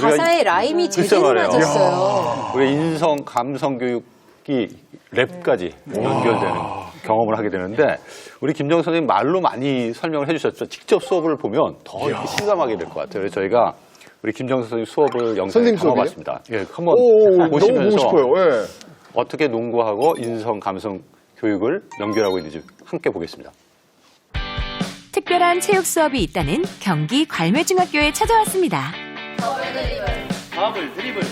가사의 라임이 제대로 맞았어요. 우리 인성, 감성 교육이 랩까지 연결되는 경험을 하게 되는데 우리 김정 선생님 말로 많이 설명을 해주셨죠. 직접 수업을 보면 더 이렇게 실감하게 될 것 같아요. 그래서 저희가 우리 김정 선생님 수업을 영상에 담아봤습니다. 예, 한번 보시면서 너무 보고 싶어요. 예. 어떻게 농구하고 인성, 감성 교육을 연결하고 있는지 함께 보겠습니다. 특별한 체육 수업이 있다는 경기 괄매중학교에 찾아왔습니다. 더블 드리블.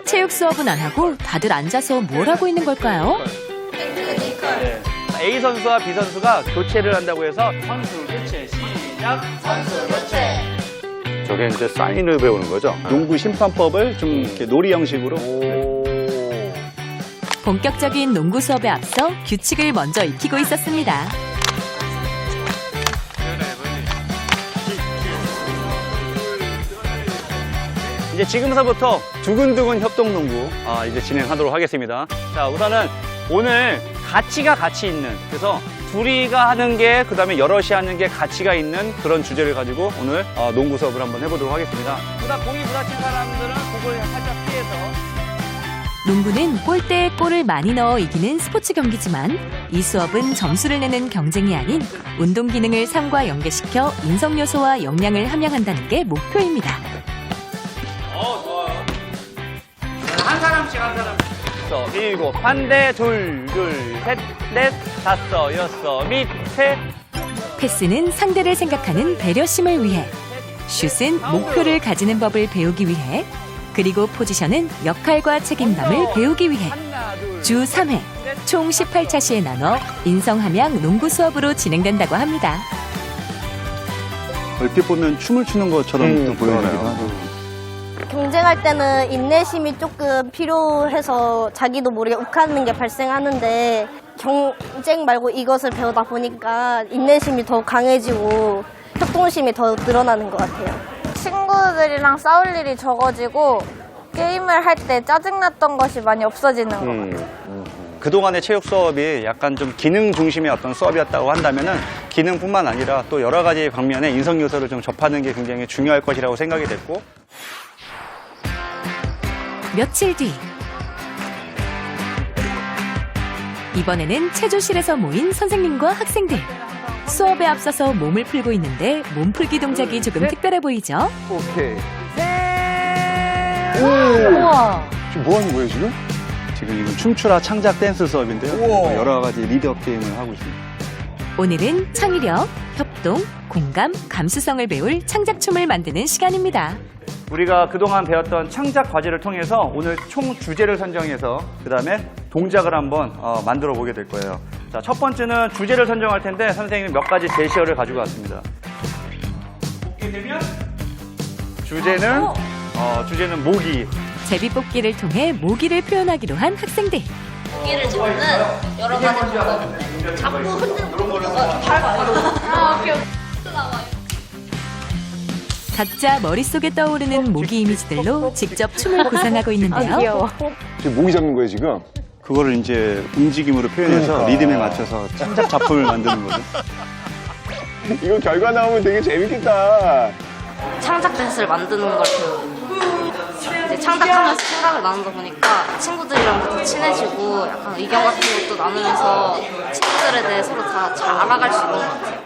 체육 수업은 안 하고 다들 앉아서 뭘 하고 있는 걸까요? A 선수와 B 선수가 교체를 한다고 해서 선수 교체 시작. 선수 교체. 저게 이제 사인을 배우는 거죠. 농구 심판법을 좀 이렇게 놀이 형식으로. 본격적인 농구 수업에 앞서 규칙을 먼저 익히고 있었습니다. 이제 지금서부터 두근두근 협동농구 이제 진행하도록 하겠습니다. 자, 우선은 오늘 가치가 같이 있는, 그래서 둘이가 하는 게 그다음에 여럿이 하는 게 가치가 있는 그런 주제를 가지고 오늘 농구 수업을 한번 해보도록 하겠습니다. 공이 부딪힌 사람들은 공을 살짝 피해서. 농구는 골대에 골을 많이 넣어 이기는 스포츠 경기지만 이 수업은 점수를 내는 경쟁이 아닌 운동 기능을 삶과 연계시켜 인성 요소와 역량을 함양한다는 게 목표입니다. 좋아요. 한 사람씩. 일곱, 한 대, 둘, 셋, 넷, 다섯, 여섯, 밑에. 패스는 상대를 생각하는 배려심을 위해, 슛은 목표를 가지는 법을 배우기 위해, 그리고 포지션은 역할과 책임감을 배우기 위해 주 3회 총 18차시에 나눠 인성함양 농구 수업으로 진행된다고 합니다. 얼핏 보면 춤을 추는 것처럼 또 보여지기도 하고. 경쟁할 때는 인내심이 조금 필요해서 자기도 모르게 욱하는 게 발생하는데 경쟁 말고 이것을 배우다 보니까 인내심이 더 강해지고 협동심이 더 늘어나는 것 같아요. 친구들이랑 싸울 일이 적어지고 게임을 할 때 짜증났던 것이 많이 없어지는 것 같아요. 그동안의 체육 수업이 약간 좀 기능 중심의 어떤 수업이었다고 한다면은 기능뿐만 아니라 또 여러 가지 방면의 인성 요소를 좀 접하는 게 굉장히 중요할 것이라고 생각이 됐고. 며칠 뒤 이번에는 체조실에서 모인 선생님과 학생들. 수업에 앞서서 몸을 풀고 있는데 몸풀기 동작이 조금 특별해 보이죠? 오케이. 우와. 지금 뭐 하는 거예요, 지금? 지금 이건 춤추라 창작 댄스 수업인데요. 우와. 여러 가지 리더 게임을 하고 있습니다. 오늘은 창의력, 협동, 공감, 감수성을 배울 창작춤을 만드는 시간입니다. 우리가 그동안 배웠던 창작 과제를 통해서 오늘 총 주제를 선정해서 그 다음에 동작을 한번 만들어 보게 될 거예요. 자, 첫 번째는 주제를 선정할 텐데 선생님이 몇 가지 제시어를 가지고 왔습니다. 뽑게 되면 주제는 모기. 제비뽑기를 통해 모기를 표현하기로 한 학생들. 모기를 잡는 여러 가지 방법인데 자꾸 흔들고 각자 머릿속에 떠오르는 모기 이미지들로 직접 춤을 구상하고 있는데요. 지금 모기 잡는 거예요, 지금? 그거를 이제 움직임으로 표현해서 그러니까. 리듬에 맞춰서 창작 작품을 만드는 거죠. 이거 결과 나오면 되게 재밌겠다. 창작 댄스를 만드는 걸 배우고 이제 창작하면서 생각을 나누다 보니까 친구들이랑 더 친해지고 약간 의견 같은 것도 나누면서 친구들에 대해 서로 다 잘 알아갈 수 있는 것 같아요.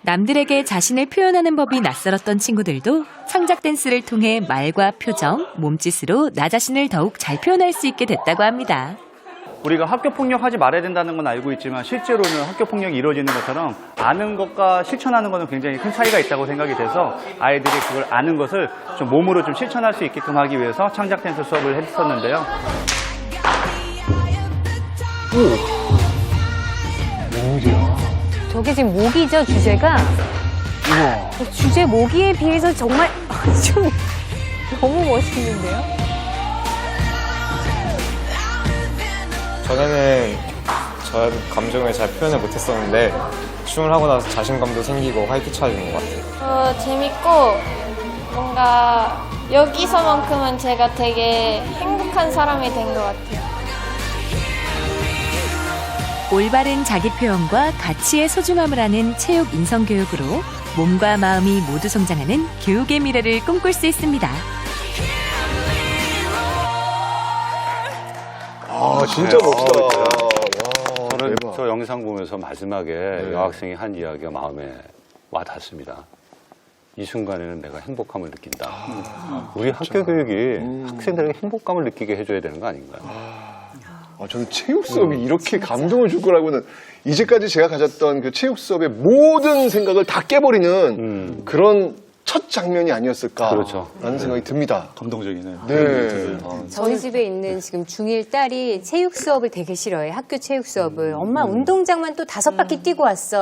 남들에게 자신을 표현하는 법이 낯설었던 친구들도 창작 댄스를 통해 말과 표정, 몸짓으로 나 자신을 더욱 잘 표현할 수 있게 됐다고 합니다. 우리가 학교폭력 하지 말아야 된다는 건 알고 있지만 실제로는 학교폭력이 이루어지는 것처럼 아는 것과 실천하는 것은 굉장히 큰 차이가 있다고 생각이 돼서 아이들이 그걸 아는 것을 좀 몸으로 좀 실천할 수 있게끔 하기 위해서 창작 댄스 수업을 했었는데요. 저게 지금 모기죠, 주제가? 주제 모기에 비해서 정말 좀 너무 멋있는데요? 전에는 저 감정을 잘 표현을 못했었는데 춤을 하고 나서 자신감도 생기고 활기차지는 것 같아요. 재밌고 뭔가 여기서만큼은 제가 되게 행복한 사람이 된 것 같아요. 올바른 자기 표현과 가치의 소중함을 아는 체육 인성교육으로 몸과 마음이 모두 성장하는 교육의 미래를 꿈꿀 수 있습니다. 아, 진짜 멋지다. 와, 저는 대박. 저 영상 보면서 마지막에 여학생이 한 이야기가 마음에 와 닿습니다. 이 순간에는 내가 행복함을 느낀다. 우리 학교 교육이 학생들에게 행복감을 느끼게 해줘야 되는 거 아닌가요? 저는 체육 수업이 이렇게 감동을 줄 거라고는 이제까지 제가 가졌던 그 체육 수업의 모든 생각을 다 깨버리는 그런 첫 장면이 아니었을까라는 그렇죠. 생각이 듭니다. 감동적이네요. 네. 저희 집에 있는 지금 중1 딸이 체육 수업을 되게 싫어해. 학교 체육 수업을. 엄마 운동장만 또 5바퀴 뛰고 왔어.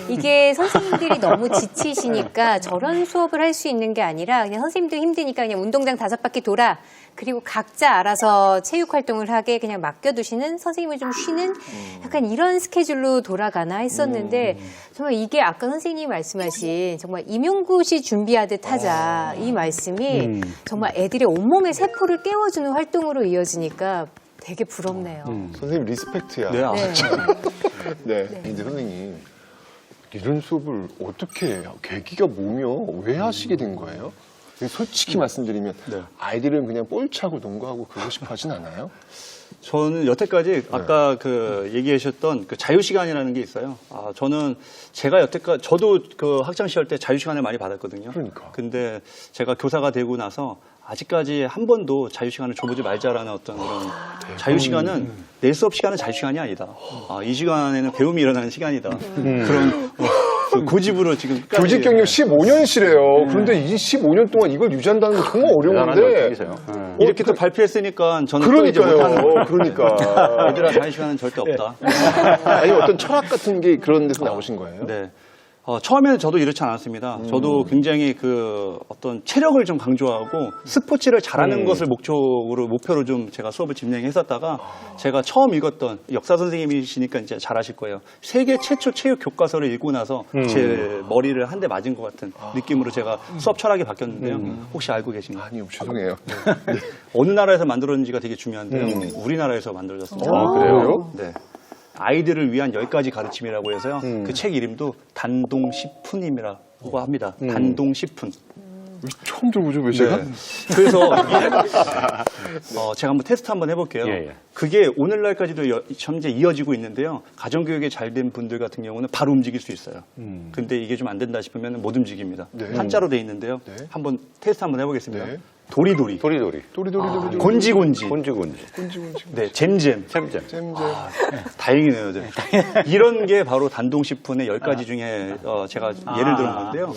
이게 선생님들이 너무 지치시니까 저런 수업을 할 수 있는 게 아니라 그냥 선생님들 힘드니까 그냥 운동장 5바퀴 돌아. 그리고 각자 알아서 체육 활동을 하게 그냥 맡겨두시는, 선생님을 좀 쉬는 약간 이런 스케줄로 돌아가나 했었는데 정말 이게 아까 선생님이 말씀하신 정말 임용고시 준비하듯 하자 이 말씀이 정말 애들의 온몸의 세포를 깨워주는 활동으로 이어지니까 되게 부럽네요. 선생님 리스펙트야. 네, 네. 근데 선생님 이런 수업을 어떻게 해요? 계기가 뭐며 왜 하시게 된 거예요? 솔직히 말씀드리면 아이들은 그냥 볼 차고 농구하고 그러고 싶어 하진 않아요? 저는 여태까지 아까 그 얘기하셨던 그 자유시간이라는 게 있어요. 저는 제가 여태까지, 저도 그 학창시절 때 자유시간을 많이 받았거든요. 그러니까. 근데 제가 교사가 되고 나서 아직까지 한 번도 자유시간을 줘보지 말자라는 어떤 그런 자유시간은 내 수업 시간은 자유시간이 아니다. 이 시간에는 배움이 일어나는 시간이다. 그런 그 고집으로 지금 끝까지. 교직 경력 15년이시래요. 그런데 이 15년 동안 이걸 유지한다는 게 정말 대단한 어려운데. 열정이세요. 이렇게 또 발표했으니까 저는 또 이제 못하는 그러니까요. 그러니까. 얘들아 자유시간은 절대 없다. 아니 어떤 철학 같은 게 그런 데서 나오신 거예요? 네. 처음에는 저도 이렇지 않았습니다. 저도 굉장히 그 어떤 체력을 좀 강조하고 스포츠를 잘하는 것을 목표로 좀 제가 수업을 진행했었다가 제가 처음 읽었던 역사 선생님이시니까 이제 잘 아실 거예요. 세계 최초 체육 교과서를 읽고 나서 제 머리를 한 대 맞은 것 같은 느낌으로 제가 수업 철학이 바뀌었는데요. 혹시 알고 계신가요? 아니요, 죄송해요. 어느 나라에서 만들어졌는지가 되게 중요한데요. 우리나라에서 만들어졌습니다. 그래요? 네. 아이들을 위한 10가지 가르침이라고 해서요. 그 책 이름도 단동십훈임이라고 합니다. 단동십훈. 처음 들어보죠, 왜 제가? 네. 그래서 제가 한번 테스트 한번 해볼게요. 예, 예. 그게 오늘날까지도 현재 이어지고 있는데요. 가정교육에 잘 된 분들 같은 경우는 바로 움직일 수 있어요. 근데 이게 좀 안 된다 싶으면 못 움직입니다. 한자로 돼 있는데요. 한번 테스트 한번 해보겠습니다. 네. 도리도리. 도리도리. 도리도리. 곤지곤지. 곤지곤지. 네, 잼잼. 잼잼. 다행이네요. 네. 이런 게 바로 단동십훈의 10가지 중에 제가 예를 들은 건데요.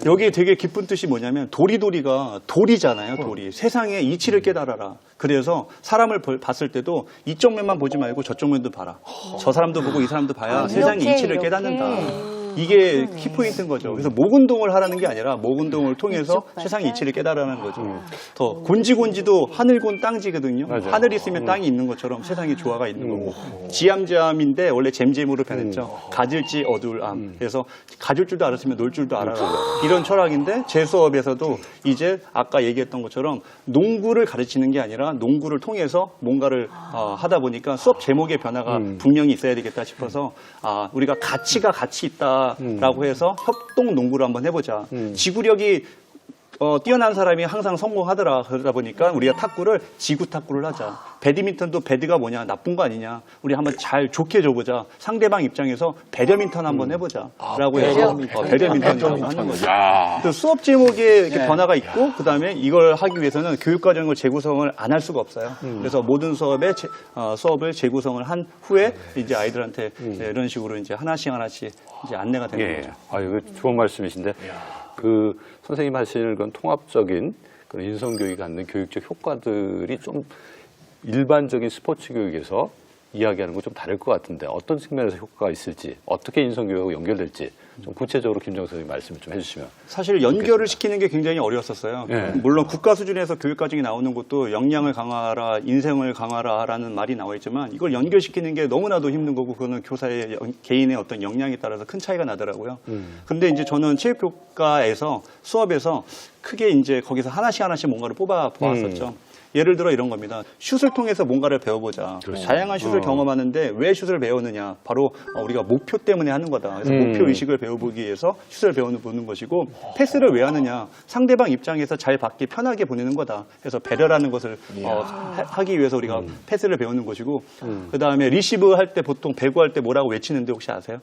여기 되게 깊은 뜻이 뭐냐면 도리도리가 돌이잖아요. 돌이. 세상의 이치를 깨달아라. 그래서 사람을 봤을 때도 이쪽 면만 보지 말고 저쪽 면도 봐라. 저 사람도 보고 이 사람도 봐야 세상의 이치를 깨닫는다. 이게 키포인트인 거죠. 그래서 목 운동을 하라는 게 아니라 목 운동을 통해서 세상의 이치를 깨달으라는 거죠. 더 곤지곤지도 하늘곤 땅지거든요. 맞아요. 하늘이 있으면 땅이 있는 것처럼 세상에 조화가 있는 거고. 지암지암인데 원래 잼잼으로 변했죠. 가질지 어두울 암. 그래서 가질 줄도 알았으면 놀 줄도 알아라. 이런 철학인데 제 수업에서도 이제 아까 얘기했던 것처럼 농구를 가르치는 게 아니라 농구를 통해서 뭔가를 하다 보니까 수업 제목의 변화가 분명히 있어야 되겠다 싶어서 우리가 가치가 같이 있다라고 해서 협동 농구를 한번 해보자. 지구력이 뛰어난 사람이 항상 성공하더라. 그러다 보니까 우리가 탁구를 지구 탁구를 하자. 배드민턴도 배드가 뭐냐? 나쁜 거 아니냐? 우리 한번 잘 좋게 줘보자. 상대방 입장에서 배드민턴 한번 해보자. 라고 해서 배드민턴이라고 하는 거죠. 또 수업 제목에 이렇게 변화가 있고 그다음에 이걸 하기 위해서는 교육과정을 재구성을 안 할 수가 없어요. 그래서 모든 수업을 재구성을 한 후에 이제 아이들한테 이제 이런 식으로 이제 하나씩 이제 안내가 되는 거죠. 이거 좋은 말씀이신데 그 선생님 하시는 건 통합적인 그런 인성교육이 갖는 교육적 효과들이 좀 일반적인 스포츠 교육에서 이야기하는 건 좀 다를 것 같은데 어떤 측면에서 효과가 있을지 어떻게 인성교육하고 연결될지 좀 구체적으로 김정석 선생님 말씀을 좀 해주시면. 사실 연결을 시키는 게 굉장히 어려웠었어요. 네. 물론 국가 수준에서 교육과정이 나오는 것도 역량을 강화하라, 인생을 강화하라라는 말이 나와 있지만 이걸 연결시키는 게 너무나도 힘든 거고 그거는 교사의 개인의 어떤 역량에 따라서 큰 차이가 나더라고요. 근데 이제 저는 체육교과에서 수업에서 크게 이제 거기서 하나씩 뭔가를 뽑아 보았었죠. 예를 들어 이런 겁니다. 슛을 통해서 뭔가를 배워보자. 다양한 슛을 경험하는데 왜 슛을 배우느냐? 바로 우리가 목표 때문에 하는 거다. 그래서 목표 의식을 배워보기 위해서 슛을 보는 것이고, 패스를 왜 하느냐? 상대방 입장에서 잘 받기 편하게 보내는 거다. 그래서 배려라는 것을 하기 위해서 우리가 패스를 배우는 것이고, 그 다음에 리시브 할 때 보통 배구할 때 뭐라고 외치는데 혹시 아세요?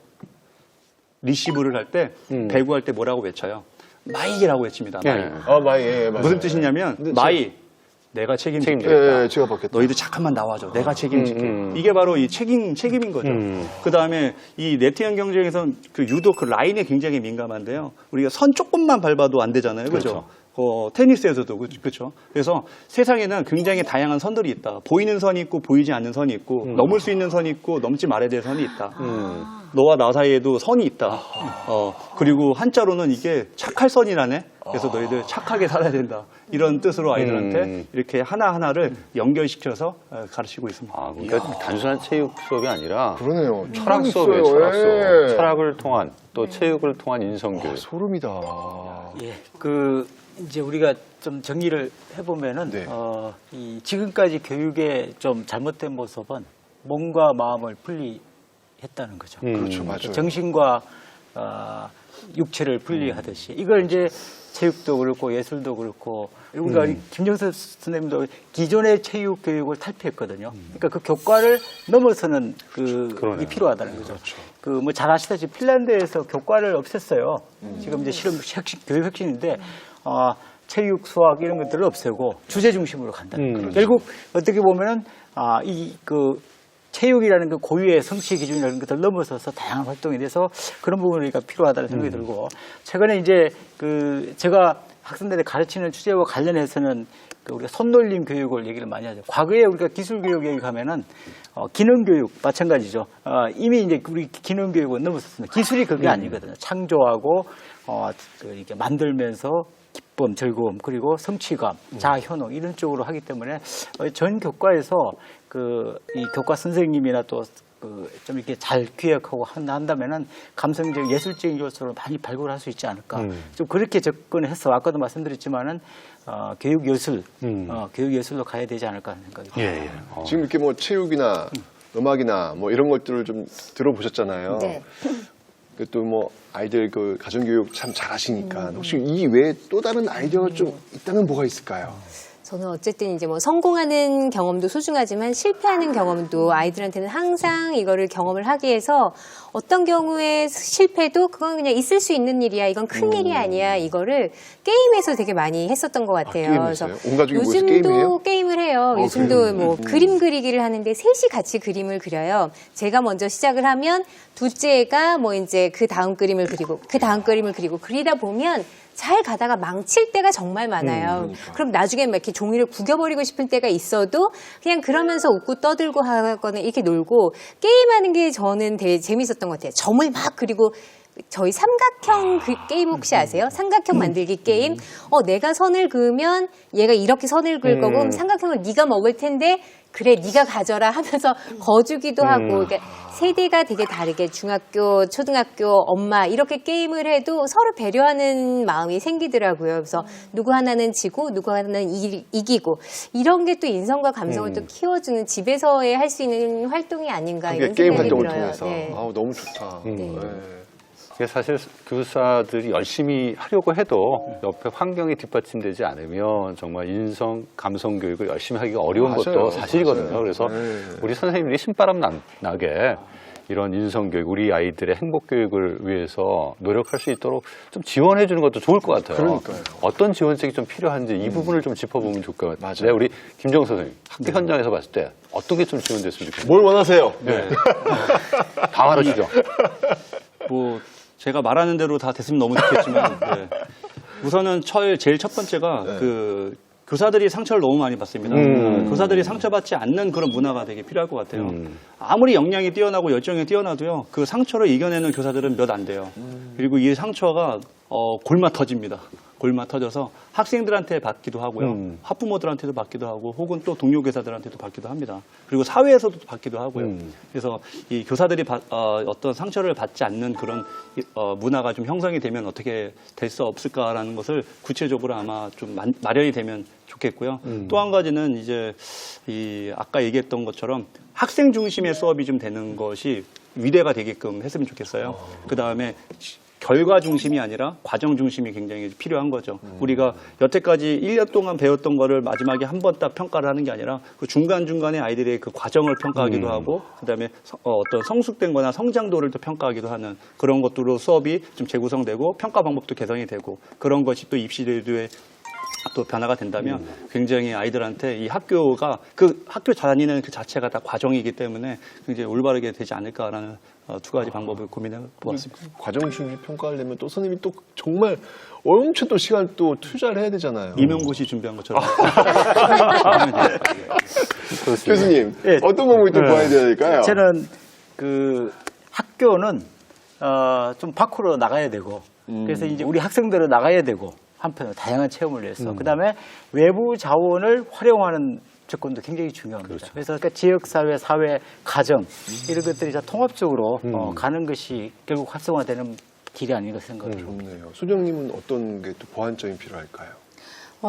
리시브를 할 때 배구할 때 뭐라고 외쳐요? 마이라고 외칩니다. 마이. 마이. 예, 맞아요. 무슨 뜻이냐면 마이. 내가 책임질게. 예, 제가 받겠다. 너희들 잠깐만 나와줘. 내가 책임질게. 이게 바로 이 책임인 거죠. 그 다음에 이 네트형 경쟁에서는 그 유독 그 라인에 굉장히 민감한데요. 우리가 선 조금만 밟아도 안 되잖아요. 그렇죠? 테니스에서도 그렇죠. 그래서 세상에는 굉장히 다양한 선들이 있다. 보이는 선이 있고 보이지 않는 선이 있고 넘을 수 있는 선이 있고 넘지 말아야 될 선이 있다. 너와 나 사이에도 선이 있다. 그리고 한자로는 이게 착할 선이라네. 그래서 너희들 착하게 살아야 된다. 이런 뜻으로 아이들한테 이렇게 하나하나를 연결시켜서 가르치고 있습니다. 아, 그러니까 단순한 체육 수업이 아니라 그러네요. 철학 수업이에요. 철학 수업. 철학을 통한 또 체육을 통한 인성교육. 소름이다. 예, 이제 우리가 좀 정리를 해보면은, 네. 이 지금까지 교육의 좀 잘못된 모습은 몸과 마음을 분리했다는 거죠. 그렇죠, 맞아요. 정신과 육체를 분리하듯이. 이걸 이제 체육도 그렇고 예술도 그렇고, 우리가 김정석 선생님도 기존의 체육 교육을 탈피했거든요. 그러니까 그 교과를 넘어서는 이 필요하다는 거죠. 그렇죠. 뭐 잘 아시다시피 핀란드에서 교과를 없앴어요. 지금 이제 실험 교육 혁신인데, 체육, 수학 이런 것들을 없애고 주제 중심으로 간다는 거예요. 결국 어떻게 보면은 체육이라는 그 고유의 성취 기준이라는 것들 넘어서서 다양한 활동에 대해서 그런 부분이 우리가 필요하다는 생각이 들고, 최근에 이제 제가 학생들에 가르치는 주제와 관련해서는 우리가 손놀림 교육을 얘기를 많이 하죠. 과거에 우리가 기술 교육 얘기하면은 기능 교육 마찬가지죠. 이미 이제 우리 기능 교육은 넘어섰습니다. 기술이 그게 아니거든요. 창조하고 이렇게 만들면서 기쁨, 즐거움, 그리고 성취감, 자아 효능 이런 쪽으로 하기 때문에 전 교과에서 이 교과 선생님이나 또 좀 이렇게 잘 기획하고 한다면은 감성적 예술적인 요소를 많이 발굴할 수 있지 않을까. 좀 그렇게 접근해서 아까도 말씀드렸지만은 교육 예술, 교육 예술로 가야 되지 않을까 하는 생각이 듭니다. 지금 이렇게 뭐 체육이나 음악이나 뭐 이런 것들을 좀 들어보셨잖아요. 네. 또 뭐 아이들 가정교육 참 잘하시니까 혹시 이 외에 또 다른 아이디어가 좀 있다면 뭐가 있을까요? 저는 어쨌든 이제 뭐 성공하는 경험도 소중하지만 실패하는 경험도 아이들한테는 항상 이거를 경험을 하기 위해서 어떤 경우에 실패도 그건 그냥 있을 수 있는 일이야. 이건 큰 일이 아니야. 이거를 게임에서 되게 많이 했었던 것 같아요. 그래서 온 가족이 모여서 요즘도 게임을 해요. 요즘도 뭐 그림 그리기를 하는데 셋이 같이 그림을 그려요. 제가 먼저 시작을 하면 둘째가 뭐 이제 그 다음 그림을 그리고 그 다음 그림을 그리고 그리다 보면 잘 가다가 망칠 때가 정말 많아요. 그럼 나중에 막 이렇게 종이를 구겨버리고 싶은 때가 있어도 그냥 그러면서 웃고 떠들고 하거나 이렇게 놀고 게임하는 게 저는 되게 재밌었던 것 같아요. 점을 막 그리고 저희 삼각형 게임 혹시 아세요? 삼각형 만들기 게임. 내가 선을 그으면 얘가 이렇게 선을 그을 거고 그럼 삼각형을 네가 먹을 텐데 그래 네가 가져라 하면서 거주기도 하고 그러니까 세대가 되게 다르게 중학교, 초등학교, 엄마 이렇게 게임을 해도 서로 배려하는 마음이 생기더라고요. 그래서 누구 하나는 지고 누구 하나는 이기고 이런 게 또 인성과 감성을 또 키워주는 집에서의 할 수 있는 활동이 아닌가 이런 게임 생각이 활동을 들어요. 통해서 네. 너무 좋다. 네. 사실 교사들이 열심히 하려고 해도 옆에 환경이 뒷받침되지 않으면 정말 인성, 감성 교육을 열심히 하기가 어려운 맞아요. 것도 사실이거든요. 맞아요. 그래서 우리 선생님들이 신바람 나게 이런 인성 교육, 우리 아이들의 행복 교육을 위해서 노력할 수 있도록 좀 지원해 주는 것도 좋을 것 같아요. 그러니까요. 어떤 지원책이 좀 필요한지 이 부분을 좀 짚어보면 좋을 것 같아요. 네, 우리 김정 선생님, 학교 현장에서 봤을 때 어떤 게 좀 지원됐으면 좋겠어요? 뭘 원하세요? 네. 다 말하시죠. 뭐 제가 말하는 대로 다 됐으면 너무 좋겠지만 우선은 제일 첫 번째가 교사들이 상처를 너무 많이 받습니다. 교사들이 상처받지 않는 그런 문화가 되게 필요할 것 같아요. 아무리 역량이 뛰어나고 열정이 뛰어나도요. 그 상처를 이겨내는 교사들은 몇 안 돼요. 그리고 이 상처가 골마 터집니다. 골마 터져서 학생들한테 받기도 하고요. 학부모들한테도 받기도 하고 혹은 또 동료 교사들한테도 받기도 합니다. 그리고 사회에서도 받기도 하고요. 그래서 이 교사들이 어떤 상처를 받지 않는 그런 문화가 좀 형성이 되면 어떻게 될 수 없을까라는 것을 구체적으로 아마 좀 마련이 되면 좋겠고요. 또 한 가지는 이제 이 아까 얘기했던 것처럼 학생 중심의 수업이 좀 되는 것이 위대가 되게끔 했으면 좋겠어요. 그 다음에 결과 중심이 아니라 과정 중심이 굉장히 필요한 거죠. 우리가 여태까지 1년 동안 배웠던 거를 마지막에 한 번 딱 평가를 하는 게 아니라 그 중간중간에 아이들의 그 과정을 평가하기도 하고 그다음에 어떤 성숙된 거나 성장도를 또 평가하기도 하는 그런 것들로 수업이 좀 재구성되고 평가 방법도 개선이 되고 그런 것이 또 입시 제도에 또 변화가 된다면 굉장히 아이들한테 이 학교가 그 학교 다니는 그 자체가 다 과정이기 때문에 굉장히 올바르게 되지 않을까라는 두 가지 방법을 고민해 보았습니다. 과정 중에 평가하려면 또 선생님이 또 정말 엄청 또 시간 또 투자를 해야 되잖아요. 임용고시 준비한 것처럼. 교수님, 예. 어떤 부분이 또 보아야 될까요? 저는 그 학교는 좀 밖으로 나가야 되고 그래서 이제 우리 학생들은 나가야 되고 한편으로 다양한 체험을 위해서 그다음에 외부 자원을 활용하는 조건도 굉장히 중요합니다. 그래서 그러니까 지역사회, 사회, 가정 이런 것들이 다 통합적으로 가는 것이 결국 활성화되는 길이 아닌가 생각합니다. 좋네요. 소정님은 어떤 게 또 보완점이 필요할까요?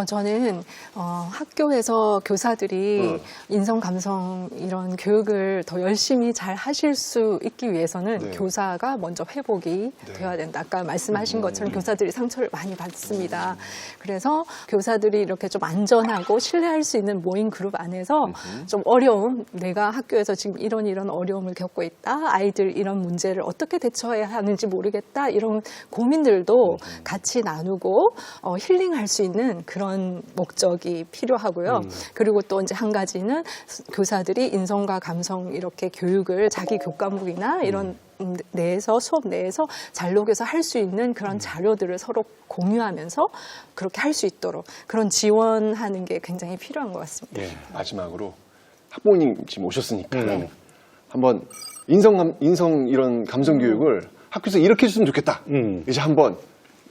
저는 학교에서 교사들이 인성, 감성 이런 교육을 더 열심히 잘 하실 수 있기 위해서는 네. 교사가 먼저 회복이 돼야 된다. 아까 말씀하신 것처럼 교사들이 상처를 많이 받습니다. 그래서 교사들이 이렇게 좀 안전하고 신뢰할 수 있는 모임 그룹 안에서 좀 어려움, 내가 학교에서 지금 이런 어려움을 겪고 있다. 아이들 이런 문제를 어떻게 대처해야 하는지 모르겠다. 이런 고민들도 같이 나누고 힐링할 수 있는 그런 목적이 필요하고요. 그리고 또 이제 한 가지는 교사들이 인성과 감성 이렇게 교육을 자기 교과목이나 이런 내에서 수업 내에서 잘 녹여서 할 수 있는 그런 자료들을 서로 공유하면서 그렇게 할 수 있도록 그런 지원하는 게 굉장히 필요한 것 같습니다. 네. 마지막으로 학부모님 지금 오셨으니까 한번 인성 이런 감성 교육을 학교에서 이렇게 해줬으면 좋겠다. 이제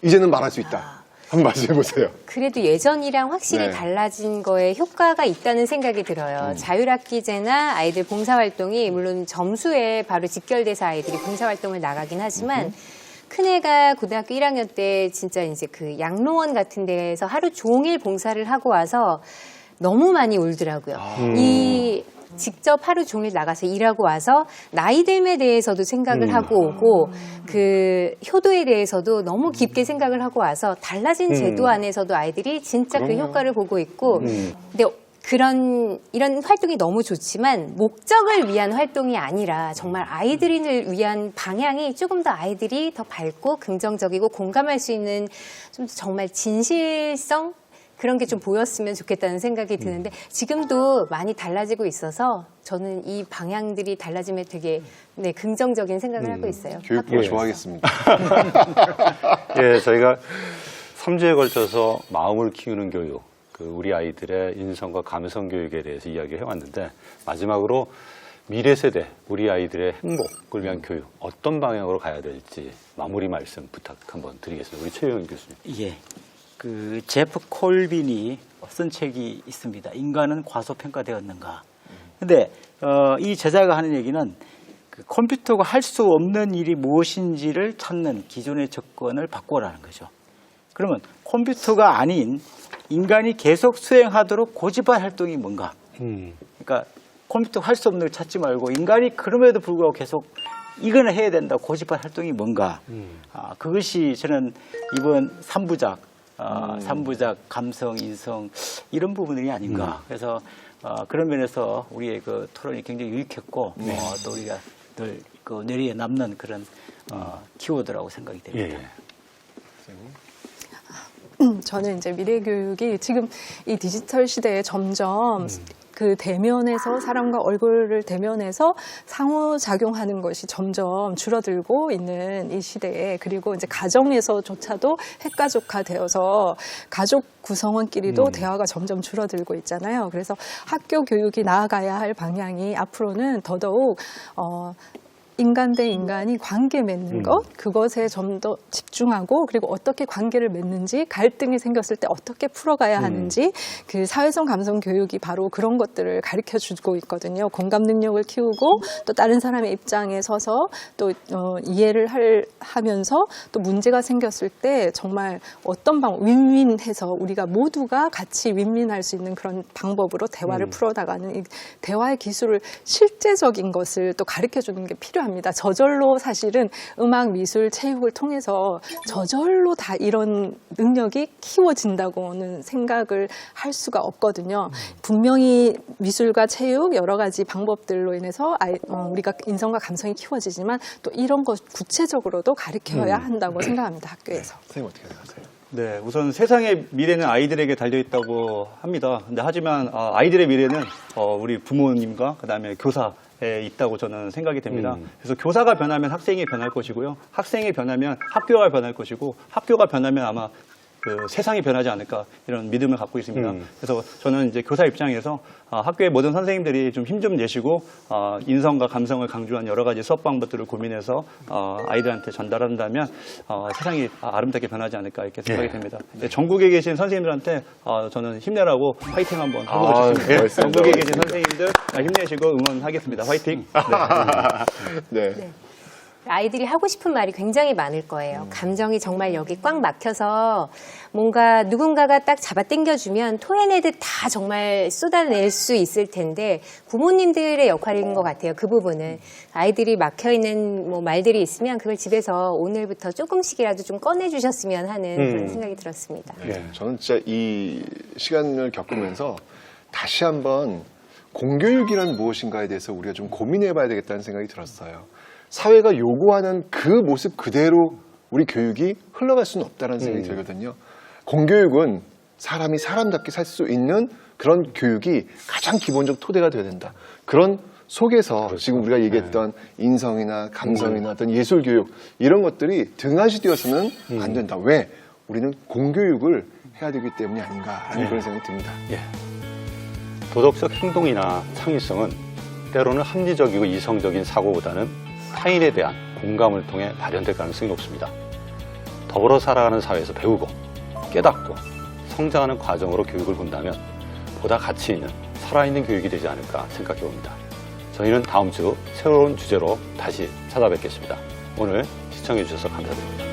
이제는 말할 수 있다. 한번 말씀해 보세요. 그래도 예전이랑 확실히 네. 달라진 거에 효과가 있다는 생각이 들어요. 자율학기제나 아이들 봉사활동이 물론 점수에 바로 직결돼서 아이들이 봉사활동을 나가긴 하지만 큰애가 고등학교 1학년 때 진짜 이제 그 양로원 같은 데에서 하루 종일 봉사를 하고 와서 너무 많이 울더라고요. 이 직접 하루 종일 나가서 일하고 와서 나이 듦에 대해서도 생각을 하고 오고 그 효도에 대해서도 너무 깊게 생각을 하고 와서 달라진 제도 안에서도 아이들이 진짜 그 효과를 보고 있고 근데 이런 활동이 너무 좋지만 목적을 위한 활동이 아니라 정말 아이들을 위한 방향이 조금 더 아이들이 더 밝고 긍정적이고 공감할 수 있는 좀 정말 진실성 그런 게 좀 보였으면 좋겠다는 생각이 드는데 지금도 많이 달라지고 있어서 저는 이 방향들이 달라짐에 되게 긍정적인 생각을 하고 있어요. 교육부가 좋아하겠습니다. 예, 저희가 3주에 걸쳐서 마음을 키우는 교육, 우리 아이들의 인성과 감성 교육에 대해서 이야기를 해왔는데 마지막으로 미래 세대, 우리 아이들의 행복을 위한 교육 어떤 방향으로 가야 될지 마무리 말씀 부탁 한번 드리겠습니다. 우리 최영현 교수님. 예. 그 제프 콜빈이 쓴 책이 있습니다. 인간은 과소평가되었는가. 근데 이 저자가 하는 얘기는 그 컴퓨터가 할 수 없는 일이 무엇인지를 찾는 기존의 접근을 바꾸라는 거죠. 그러면 컴퓨터가 아닌 인간이 계속 수행하도록 고집할 활동이 뭔가. 그러니까 컴퓨터가 할 수 없는 걸 찾지 말고 인간이 그럼에도 불구하고 계속 이거는 해야 된다 고집할 활동이 뭔가. 그것이 저는 이번 3부작 3부작 감성, 인성 이런 부분이 아닌가. 그래서 그런 면에서 우리의 그 토론이 굉장히 유익했고 또 우리가 늘 그 뇌리에 남는 그런 키워드라고 생각이 됩니다. 저는 이제 미래 교육이 지금 이 디지털 시대에 점점 그 대면에서 사람과 얼굴을 대면해서 상호작용하는 것이 점점 줄어들고 있는 이 시대에 그리고 이제 가정에서조차도 핵가족화 되어서 가족 구성원끼리도 대화가 점점 줄어들고 있잖아요. 그래서 학교 교육이 나아가야 할 방향이 앞으로는 더더욱 인간 대 인간이 관계 맺는 것, 그것에 좀 더 집중하고, 그리고 어떻게 관계를 맺는지, 갈등이 생겼을 때 어떻게 풀어가야 하는지, 그 사회성 감성 교육이 바로 그런 것들을 가르쳐 주고 있거든요. 공감 능력을 키우고 또 다른 사람의 입장에 서서 또 이해를 하면서 또 문제가 생겼을 때 정말 어떤 윈윈해서 우리가 모두가 같이 윈윈할 수 있는 그런 방법으로 대화를 풀어나가는 이 대화의 기술을, 실제적인 것을 또 가르쳐 주는 게 필요합니다. 저절로 사실은 음악, 미술, 체육을 통해서 저절로 다 이런 능력이 키워진다고는 생각을 할 수가 없거든요. 분명히 미술과 체육 여러 가지 방법들로 인해서 우리가 인성과 감성이 키워지지만 또 이런 것 구체적으로도 가르쳐야 한다고 생각합니다. 학교에서. 선생님 어떻게 생각하세요? 네, 우선 세상의 미래는 아이들에게 달려있다고 합니다. 근데 하지만 아이들의 미래는 우리 부모님과 그다음에 교사에 있다고 저는 생각이 됩니다. 그래서 교사가 변하면 학생이 변할 것이고요. 학생이 변하면 학교가 변할 것이고, 학교가 변하면 아마 그 세상이 변하지 않을까, 이런 믿음을 갖고 있습니다. 그래서 저는 이제 교사 입장에서 학교의 모든 선생님들이 좀 힘 좀 내시고 인성과 감성을 강조한 여러 가지 수업 방법들을 고민해서 아이들한테 전달한다면 세상이 아름답게 변하지 않을까, 이렇게 생각이 됩니다. 네, 전국에 계신 선생님들한테 저는 힘내라고 화이팅 한번 하고 싶습니다. 네, 전국에 계신 선생님들 힘내시고 응원하겠습니다. 화이팅! 네. 네. 아이들이 하고 싶은 말이 굉장히 많을 거예요. 감정이 정말 여기 꽉 막혀서 뭔가 누군가가 딱 잡아 당겨주면 토해내듯 다 정말 쏟아낼 수 있을 텐데, 부모님들의 역할인 것 같아요. 그 부분은. 아이들이 막혀있는 뭐 말들이 있으면 그걸 집에서 오늘부터 조금씩이라도 좀 꺼내주셨으면 하는 그런 생각이 들었습니다. 네. 저는 진짜 이 시간을 겪으면서 다시 한번 공교육이란 무엇인가에 대해서 우리가 좀 고민해봐야 되겠다는 생각이 들었어요. 사회가 요구하는 그 모습 그대로 우리 교육이 흘러갈 수는 없다는 생각이 들거든요. 공교육은 사람이 사람답게 살 수 있는 그런 교육이 가장 기본적 토대가 되어야 된다. 그런 속에서 지금 우리가 얘기했던 인성이나 감성이나 어떤 예술 교육, 이런 것들이 등한시 되어서는 안 된다. 왜? 우리는 공교육을 해야 되기 때문이 아닌가라는 그런 생각이 듭니다. 예. 도덕적 행동이나 창의성은 때로는 합리적이고 이성적인 사고보다는 타인에 대한 공감을 통해 발현될 가능성이 높습니다. 더불어 살아가는 사회에서 배우고 깨닫고 성장하는 과정으로 교육을 본다면 보다 가치 있는 살아있는 교육이 되지 않을까 생각해 봅니다. 저희는 다음 주 새로운 주제로 다시 찾아뵙겠습니다. 오늘 시청해 주셔서 감사드립니다.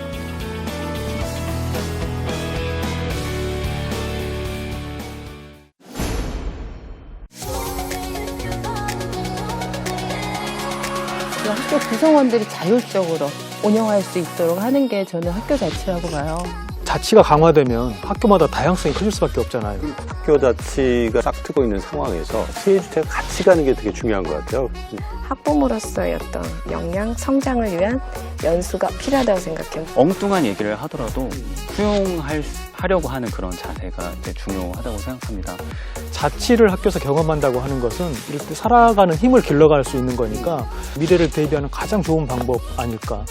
학교 구성원들이 자율적으로 운영할 수 있도록 하는 게 저는 학교 자치라고 봐요. 자치가 강화되면 학교마다 다양성이 커질 수밖에 없잖아요. 학교 자치가 싹트고 있는 상황에서 시혜주택 같이 가는 게 되게 중요한 것 같아요. 학부모로서의 어떤 역량, 성장을 위한 연수가 필요하다고 생각해요. 엉뚱한 얘기를 하더라도 수용하려고 하는 그런 자세가 이제 중요하다고 생각합니다. 자치를 학교에서 경험한다고 하는 것은 이렇게 살아가는 힘을 길러갈 수 있는 거니까 미래를 대비하는 가장 좋은 방법 아닐까